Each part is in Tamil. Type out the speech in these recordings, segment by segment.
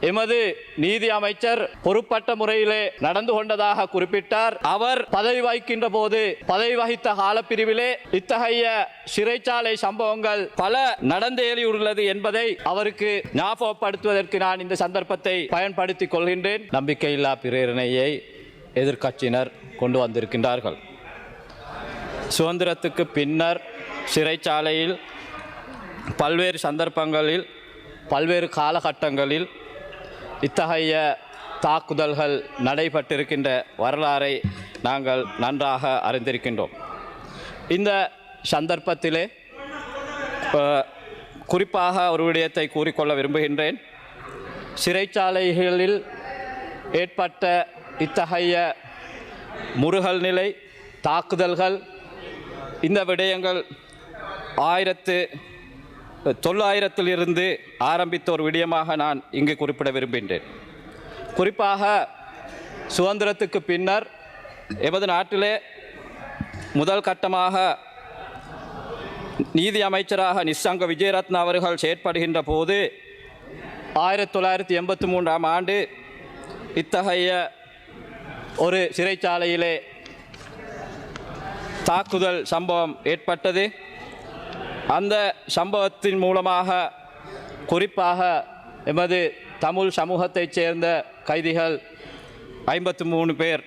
எமது நீதி அமைச்சர் பொறுப்பட்ட முறையிலே நடந்து கொண்டதாக குறிப்பிட்டார். அவர் பதவி வகிக்கின்ற போது பதவி வகித்த காலப்பிரிவிலே இத்தகைய சிறைச்சாலை சம்பவங்கள் பல நடந்தேறியுள்ளது என்பதை அவருக்கு ஞாபகப்படுத்துவதற்கு நான் இந்த சந்தர்ப்பத்தை பயன்படுத்திக் கொள்கின்றேன். நம்பிக்கையில்லா பிரேரணையை எதிர்க்கட்சியினர் கொண்டு வந்திருக்கின்றார்கள். சுதந்திரத்துக்கு பின்னர் சிறைச்சாலையில் பல்வேறு சந்தர்ப்பங்களில் பல்வேறு காலகட்டங்களில் இத்தகைய தாக்குதல்கள் நடைபெற்றிருக்கின்ற வரலாறை நாங்கள் நன்றாக அறிந்திருக்கின்றோம். இந்த சந்தர்ப்பத்திலே குறிப்பாக ஒரு விடயத்தை கூறிக்கொள்ள விரும்புகின்றேன். சிறைச்சாலைகளில் ஏற்பட்ட இத்தகைய முறுகல் நிலை தாக்குதல்கள் இந்த விடயங்கள் 1900 ஆரம்பித்த ஒரு விடயமாக நான் இங்கு குறிப்பிட விரும்புகின்றேன். குறிப்பாக சுதந்திரத்துக்கு பின்னர் எமது நாட்டிலே முதல் கட்டமாக நீதி அமைச்சராக நிஸ்ஸங்க விஜயரத்ன அவர்கள் செயற்படுகின்ற போது 1983ஆம் ஆண்டு இத்தகைய ஒரு சிறைச்சாலையிலே தாக்குதல் சம்பவம் ஏற்பட்டது. அந்த சம்பவத்தின் மூலமாக குறிப்பாக எமது தமிழ் சமூகத்தைச் சேர்ந்த கைதிகள் 53 பேர்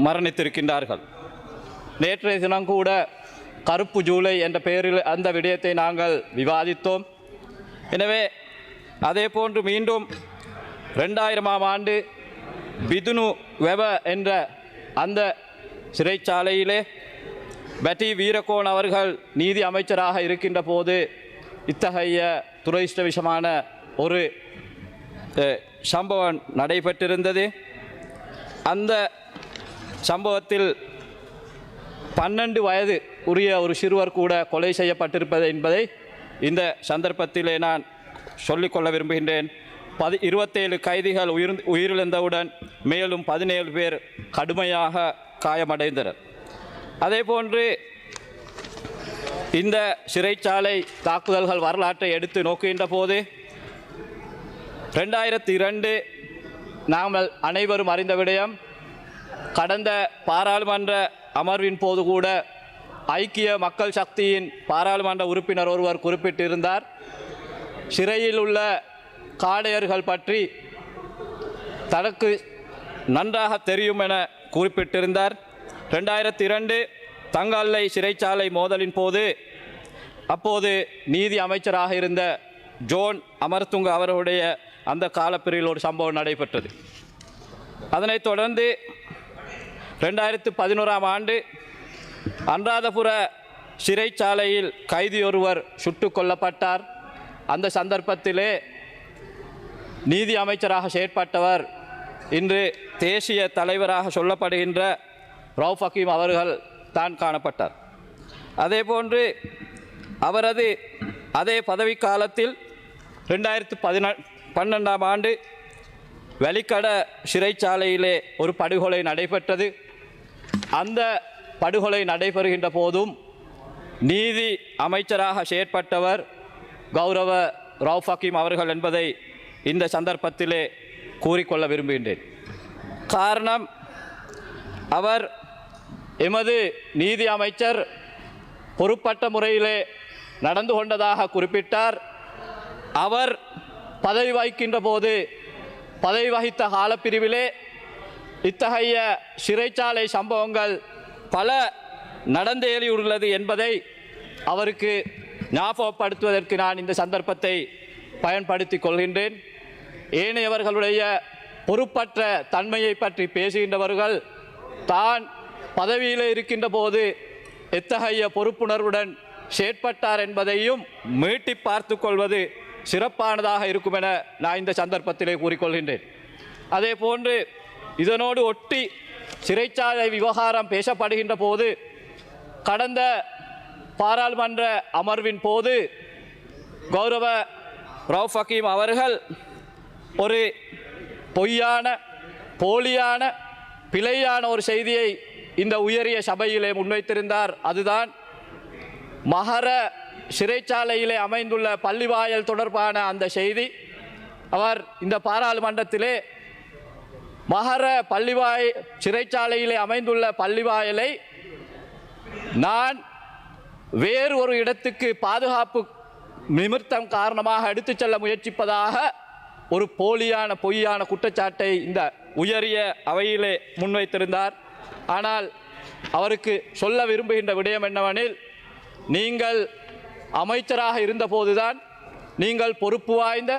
மரணித்திருக்கின்றார்கள். நேற்றைய தினம் கூட கருப்பு ஜூலை என்ற பெயரில் அந்த விடயத்தை நாங்கள் விவாதித்தோம். எனவே அதே போன்று மீண்டும் 2000ஆம் ஆண்டு பிதுனு வெப என்ற அந்த சிறைச்சாலையிலே பட்டி வீரகோன் அவர்கள் நீதி அமைச்சராக இருக்கின்ற போது இத்தகைய துரதிர்ஷ்டவசமான ஒரு சம்பவம் நடைபெற்றிருந்தது. அந்த சம்பவத்தில் 12 வயது உரிய ஒரு சிறுவர் கூட கொலை செய்யப்பட்டிருப்பது என்பதை இந்த சந்தர்ப்பத்திலே நான் சொல்லிக்கொள்ள விரும்புகின்றேன். 27 கைதிகள் உயிரிழந்தவுடன் மேலும் 17 பேர் கடுமையாக காயமடைந்தனர். அதேபோன்று இந்த சிறைச்சாலை தாக்குதல்கள் வரலாற்றை எடுத்து நோக்குகின்ற போது 2002 நாங்கள் அனைவரும் அறிந்த விடயம். கடந்த பாராளுமன்ற அமர்வின் போது கூட ஐக்கிய மக்கள் சக்தியின் பாராளுமன்ற உறுப்பினர் ஒருவர் குறிப்பிட்டிருந்தார். சிறையில் உள்ள காடையர்கள் பற்றி தனக்கு நன்றாக தெரியும் என குறிப்பிட்டிருந்தார். 2002 தங்கல்லை சிறைச்சாலை மோதலின் போது அப்போது நீதி அமைச்சராக இருந்த ஜோன் அமர்துங்க அவருடைய அந்த காலப்பிரிவில் ஒரு சம்பவம் நடைபெற்றது. அதனைத் தொடர்ந்து 2011ஆம் ஆண்டு அனுராதபுர சிறைச்சாலையில் கைதி ஒருவர் சுட்டுக் கொல்லப்பட்டார். அந்த சந்தர்ப்பத்திலே நீதி அமைச்சராக செயற்பட்டவர் இன்று தேசிய தலைவராக சொல்லப்படுகின்ற ரவுஃப் ஹக்கீம் அவர்கள் தான் காணப்பட்டார். அதேபோன்று அவரது அதே பதவி காலத்தில் 2012ஆம் ஆண்டு வெலிக்கட சிறைச்சாலையிலே ஒரு படுகொலை நடைபெற்றது. அந்த படுகொலை நடைபெறுகின்ற போதும் நீதி அமைச்சராக செயற்பட்டவர் கௌரவ ரவுஃப் ஹக்கீம் அவர்கள் என்பதை இந்த சந்தர்ப்பத்திலே கூறிக்கொள்ள விரும்புகின்றேன். காரணம், அவர் எமது நீதி அமைச்சர் பொறுப்பட்ட முறையிலே நடந்து கொண்டதாக குறிப்பிட்டார். அவர் பதவி வகிக்கின்ற போது பதவி வகித்த காலப்பிரிவிலே இத்தகைய சிறைச்சாலை சம்பவங்கள் பல நடந்தேறியுள்ளது என்பதை அவருக்கு ஞாபகப்படுத்துவதற்கு நான் இந்த சந்தர்ப்பத்தை பயன்படுத்திக் கொள்கின்றேன். ஏனையவர்களுடைய பொறுப்பற்ற தன்மையை பற்றி பேசுகின்றவர்கள் தான் பதவியில் இருக்கின்ற போது எத்தகைய பொறுப்புணர்வுடன் செயற்பட்டார் என்பதையும் மீட்டி பார்த்து கொள்வது சிறப்பானதாக இருக்கும் என நான் இந்த சந்தர்ப்பத்திலே கூறிக்கொள்கின்றேன். அதே போன்று இதனோடு ஒட்டி சிறைச்சாலை விவகாரம் பேசப்படுகின்ற போது கடந்த பாராளுமன்ற அமர்வின் போது கௌரவ ரவுஃப் ஹக்கீம் அவர்கள் ஒரு பொய்யான போலியான பிழையான ஒரு செய்தியை இந்த உயரிய சபையிலே முன்வைத்திருந்தார். அதுதான் மகர சிறைச்சாலையிலே அமைந்துள்ள பள்ளிவாயல் தொடர்பான அந்த செய்தி. அவர் இந்த பாராளுமன்றத்திலே மகர பள்ளிவாய் சிறைச்சாலையிலே அமைந்துள்ள பள்ளிவாயலை நான் வேறு ஒரு இடத்துக்கு பாதுகாப்பு நிமித்தம் காரணமாக எடுத்துச் செல்ல முயற்சிப்பதாக ஒரு போலியான பொய்யான குற்றச்சாட்டை இந்த உயரிய அவையிலே முன்வைத்திருந்தார். ஆனால் அவருக்கு சொல்ல விரும்புகின்ற விடயம் என்னவெனில், நீங்கள் அமைச்சராக இருந்தபோதுதான், நீங்கள் பொறுப்பு வாய்ந்த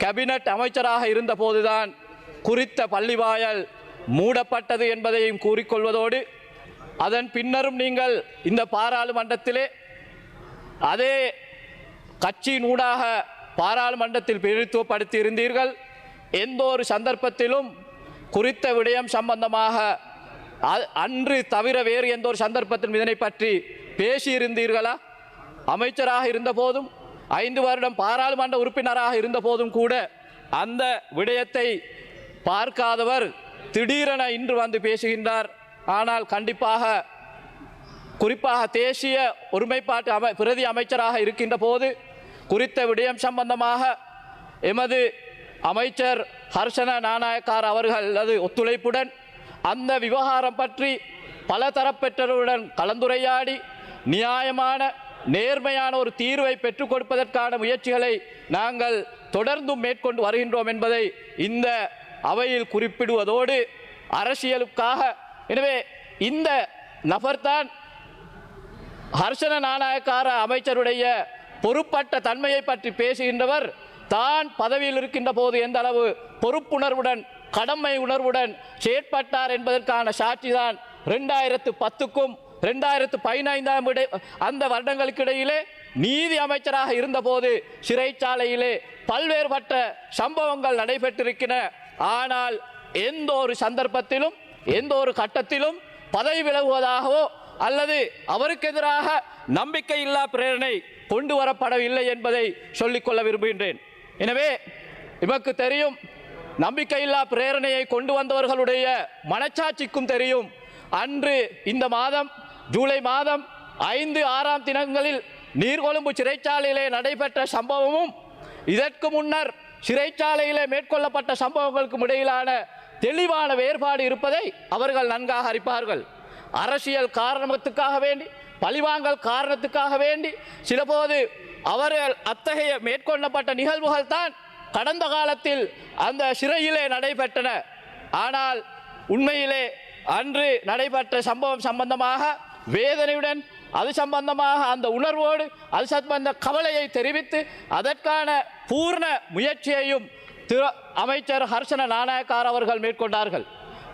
கேபினட் அமைச்சராக இருந்தபோதுதான் குறித்த பள்ளிவாயல் மூடப்பட்டது என்பதையும் கூறிக்கொள்வதோடு, அதன் பின்னரும் நீங்கள் இந்த பாராளுமன்றத்திலே அதே கட்சியினூடாக பாராளுமன்றத்தில் பிரதித்துவப்படுத்தி இருந்தீர்கள். எந்த ஒரு சந்தர்ப்பத்திலும் குறித்த விடயம் சம்பந்தமாக அன்று தவிர வேறு எந்த ஒரு சந்தர்ப்பத்திலும் இதனை பற்றி பேசியிருந்தீர்களா? அமைச்சராக இருந்த போதும் 5 வருடம் பாராளுமன்ற உறுப்பினராக இருந்த போதும் கூட அந்த விடயத்தை பார்க்காதவர் திடீரென இன்று வந்து பேசுகின்றார். ஆனால் குறிப்பாக தேசிய ஒருமைப்பாட்டு பிரதி அமைச்சராக இருக்கின்ற போது குறித்த விடயம் சம்பந்தமாக எமது அமைச்சர் ஹர்ஷன நாணயக்கார் அவர்களது ஒத்துழைப்புடன் அந்த விவகாரம் பற்றி பல தரப்பெற்றவருடன் கலந்துரையாடி நியாயமான நேர்மையான ஒரு தீர்வை பெற்றுக் கொடுப்பதற்கான முயற்சிகளை நாங்கள் தொடர்ந்தும் மேற்கொண்டு வருகின்றோம் என்பதை இந்த அவையில் குறிப்பிடுவதோடு, அரசியலுக்காக எனவே இந்த நபர்தான் ஹர்ஷன நாணயக்கார அமைச்சருடைய பொறுப்பற்ற தன்மையை பற்றி பேசுகின்றவர் தான் பதவியில் இருக்கின்ற போது எந்த அளவு பொறுப்புணர்வுடன் கடமை உணர்வுடன் செயற்பட்டார் என்பதற்கான சாட்சிதான் 2010க்கும் 2015 அந்த வருடங்களுக்கு இடையிலே நீதி அமைச்சராக இருந்தபோது சிறைச்சாலையிலே பல்வேறுபட்ட சம்பவங்கள் நடைபெற்றிருக்கின்றன. ஆனால் எந்த ஒரு சந்தர்ப்பத்திலும் எந்த ஒரு கட்டத்திலும் பதவி விலகுவதாகவோ அல்லது அவருக்கு எதிராக நம்பிக்கையில்லா பிரேரணை கொண்டு வரப்படவில்லை என்பதை சொல்லிக்கொள்ள விரும்புகின்றேன். எனவே நமக்கு தெரியும், நம்பிக்கையில்லா பிரேரணையை கொண்டு வந்தவர்களுடைய மனச்சாட்சிக்கும் தெரியும். அன்று இந்த மாதம் ஜூலை மாதம் 5, 6ஆம் தினங்களில் நீர்கொழும்பு சிறைச்சாலையிலே நடைபெற்ற சம்பவமும் இதற்கு முன்னர் சிறைச்சாலையிலே மேற்கொள்ளப்பட்ட சம்பவங்களுக்கும் இடையிலான தெளிவான வேறுபாடு இருப்பதை அவர்கள் நன்காக அறிப்பார்கள். அரசியல் காரணத்துக்காக வேண்டி, பழிவாங்கல் காரணத்துக்காக வேண்டி சிலபோது அவர்கள் அத்தகைய மேற்கொள்ளப்பட்ட நிகழ்வுகள் தான் கடந்த காலத்தில் அந்த சிறையிலே நடைபெற்றன. ஆனால் உண்மையிலே அன்று நடைபெற்ற சம்பவம் சம்பந்தமாக வேதனையுடன், அது சம்பந்தமாக அந்த உணர்வோடு, அது சம்பந்த கவலையை தெரிவித்து அதற்கான பூர்ண முயற்சியையும் அமைச்சர் ஹர்ஷன நாணயக்கார் அவர்கள் மேற்கொண்டார்கள்.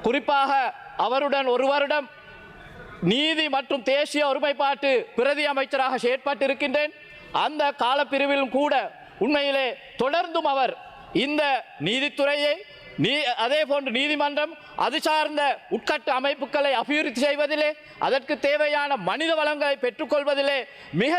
குறிப்பாக அவருடன் ஒரு வருடம் நீதி மற்றும் தேசிய ஒருமைப்பாட்டு பிரதி அமைச்சராக செயற்பட்டிருக்கின்றேன். அந்த காலப்பிரிவிலும் கூட உண்மையிலே தொடர்ந்தும் அவர் இந்த நீதித்துறையை அதே போன்று நீதிமன்றம் அது சார்ந்த உட்கட்ட அமைப்புகளை அபிவிருத்தி செய்வதிலே, அதற்கு தேவையான மனித வளங்களை பெற்றுக்கொள்வதிலே மிக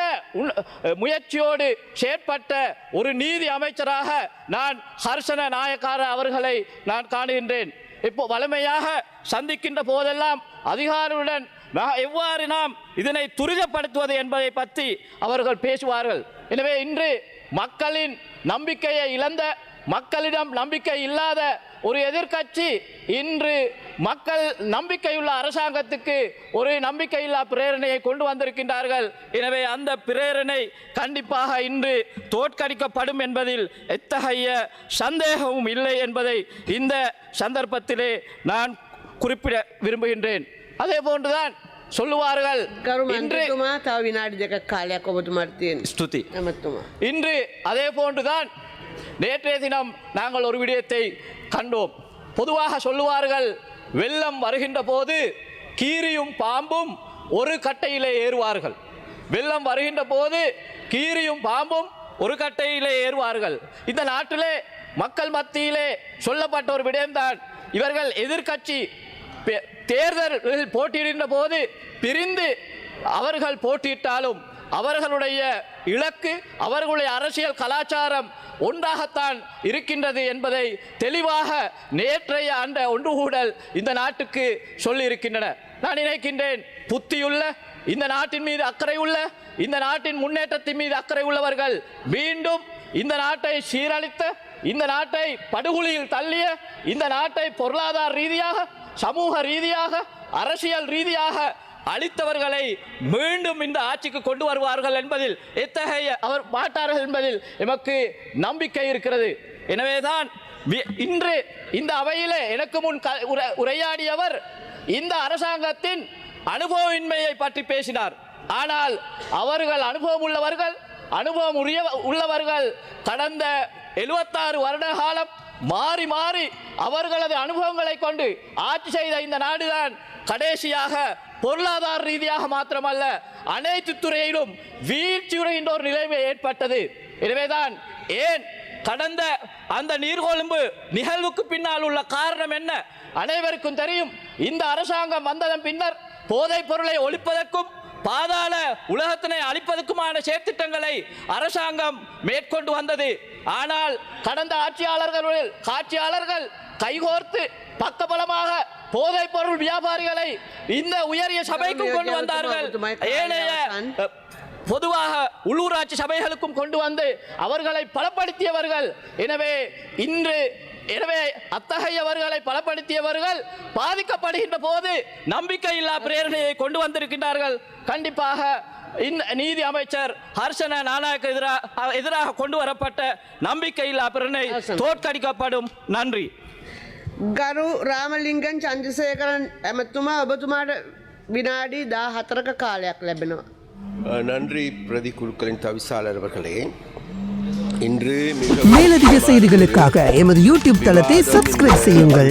முயற்சியோடு செயற்பட்ட ஒரு நீதி அமைச்சராக நான் ஹர்ஷன நாயக்கார அவர்களை நான் காணுகின்றேன். இப்போ வலிமையாக சந்திக்கின்ற போதெல்லாம் அதிகாரியுடன் எவ்வாறு நாம் இதனை துரிதப்படுத்துவது என்பதை பற்றி அவர்கள் பேசுவார்கள். எனவே இன்று மக்களின் நம்பிக்கையை இழந்த, மக்களிடம் நம்பிக்கை இல்லாத ஒரு எதிர்க்கட்சி இன்று மக்கள் நம்பிக்கையுள்ள அரசாங்கத்துக்கு ஒரு நம்பிக்கையில்லா பிரேரணையை கொண்டு வந்திருக்கின்றார்கள். எனவே அந்த பிரேரணை கண்டிப்பாக இன்று தோற்கடிக்கப்படும் என்பதில் எத்தகைய சந்தேகமும் இல்லை என்பதை இந்த சந்தர்ப்பத்திலே நான் குறிப்பிட விரும்புகின்றேன். அதே போன்றுதான் சொல்லுவார்கள், இன்று அதே போன்றுதான் நேற்றைய தினம் நாங்கள் ஒரு விடயத்தை கண்டோம். பொதுவாக சொல்லுவார்கள், வெள்ளம் வருகின்ற போது கீரியும் பாம்பும் ஒரு கட்டையிலே ஏறுவார்கள். வெள்ளம் வருகின்ற போது கீரியும் பாம்பும் ஒரு கட்டையிலே ஏறுவார்கள். இந்த நாட்டிலே மக்கள் மத்தியிலே சொல்லப்பட்ட ஒரு விடயம்தான், இவர்கள் எதிர்க்கட்சி தேர்தலில் போட்டியிடுகின்ற போது பிரிந்து அவர்கள் போட்டியிட்டாலும் அவர்களுடைய இலக்கு, அவர்களுடைய அரசியல் கலாச்சாரம் ஒன்றாகத்தான் இருக்கின்றது என்பதை தெளிவாக நேற்றைய அந்த ஒன்றுகூடல் இந்த நாட்டுக்கு சொல்லி இருக்கின்றன. நான் நினைக்கின்றேன், புத்தியுள்ள, இந்த நாட்டின் மீது அக்கறை உள்ள, இந்த நாட்டின் முன்னேற்றத்தின் மீது அக்கறை உள்ளவர்கள் மீண்டும் இந்த நாட்டை சீரழித்த, இந்த நாட்டை படுகொலியில் தள்ளிய, இந்த நாட்டை பொருளாதார ரீதியாக, சமூக ரீதியாக, அரசியல் ரீதியாக அளித்தவர்களை மீண்டும் இந்த ஆட்சிக்கு கொண்டு வருவார்கள் என்பதில் எத்தகைய அவர் மாட்டார்கள் என்பதில் எமக்கு நம்பிக்கை இருக்கிறது. எனவேதான் இன்று இந்த அவையிலே எனக்கு முன் உரையாடியவர் இந்த அரசாங்கத்தின் அனுபவமின்மையை பற்றி பேசினார். ஆனால் அவர்கள் அனுபவம் உள்ளவர்கள் கடந்த 76 வருட காலம் மாறி மாறி அவர்களது அனுபவங்களை கொண்டு ஆட்சி செய்த இந்த நாடுதான் கடைசியாக பொருளாதார ரீதியாக மாத்திரமல்ல அனைத்து துறையிலும் வீழ்ச்சியுறுகின்ற ஒரு நிலைமை ஏற்பட்டது. எனவேதான் ஏன் கடந்த அந்த நீர்கொழும்பு நிகழ்வுக்கு பின்னால் உள்ள காரணம் என்ன அனைவருக்கும் தெரியும். இந்த அரசாங்கம் வந்ததன் பின்னர் போதைப் பொருளை ஒழிப்பதற்கும் பாதாள உலகத்தினை அழிப்பதற்குமான செயற்திட்டங்களை அரசாங்கம் மேற்கொண்டு வந்தது. ஆனால் கடந்த ஆட்சியாளர்கள் கைகோர்த்து பக்கபலமாக போதைப் பொருள் வியாபாரிகளை இந்த உயரிய சபைக்கு கொண்டு வந்தார்கள். ஏனைய பொதுவாக உள்ளூராட்சி சபைகளுக்கும் கொண்டு வந்து அவர்களை பலப்படுத்தியவர்கள். எனவே அத்தகையவர்களை பலப்படுத்தியவர்கள் பாதிக்கப்படுகின்ற போது நம்பிக்கையில்லா பிரேரணையை கொண்டு வந்திருக்கின்றார்கள். கண்டிப்பாக நீதி அமைச்சர் ஹர்ஷன நானாக்கு எதிராக கொண்டு வரப்பட்ட நம்பிக்கையில்லா பிரேரணை தோற்கடிக்கப்படும். நன்றி. ගරු රාමලිංගන් චන්ද්‍රසේකරන් ඇමතුමා ඔබතුමාට විනාඩි 14ක කාලයක් ලැබෙනවා. நன்றி பிரதி குழுக்களின் தவிசாளர் அவர்களே. இன்று மேலதிக செய்திகளுக்காக எமது யூடியூப் தளத்தை சப்ஸ்கிரைப் செய்யுங்கள்.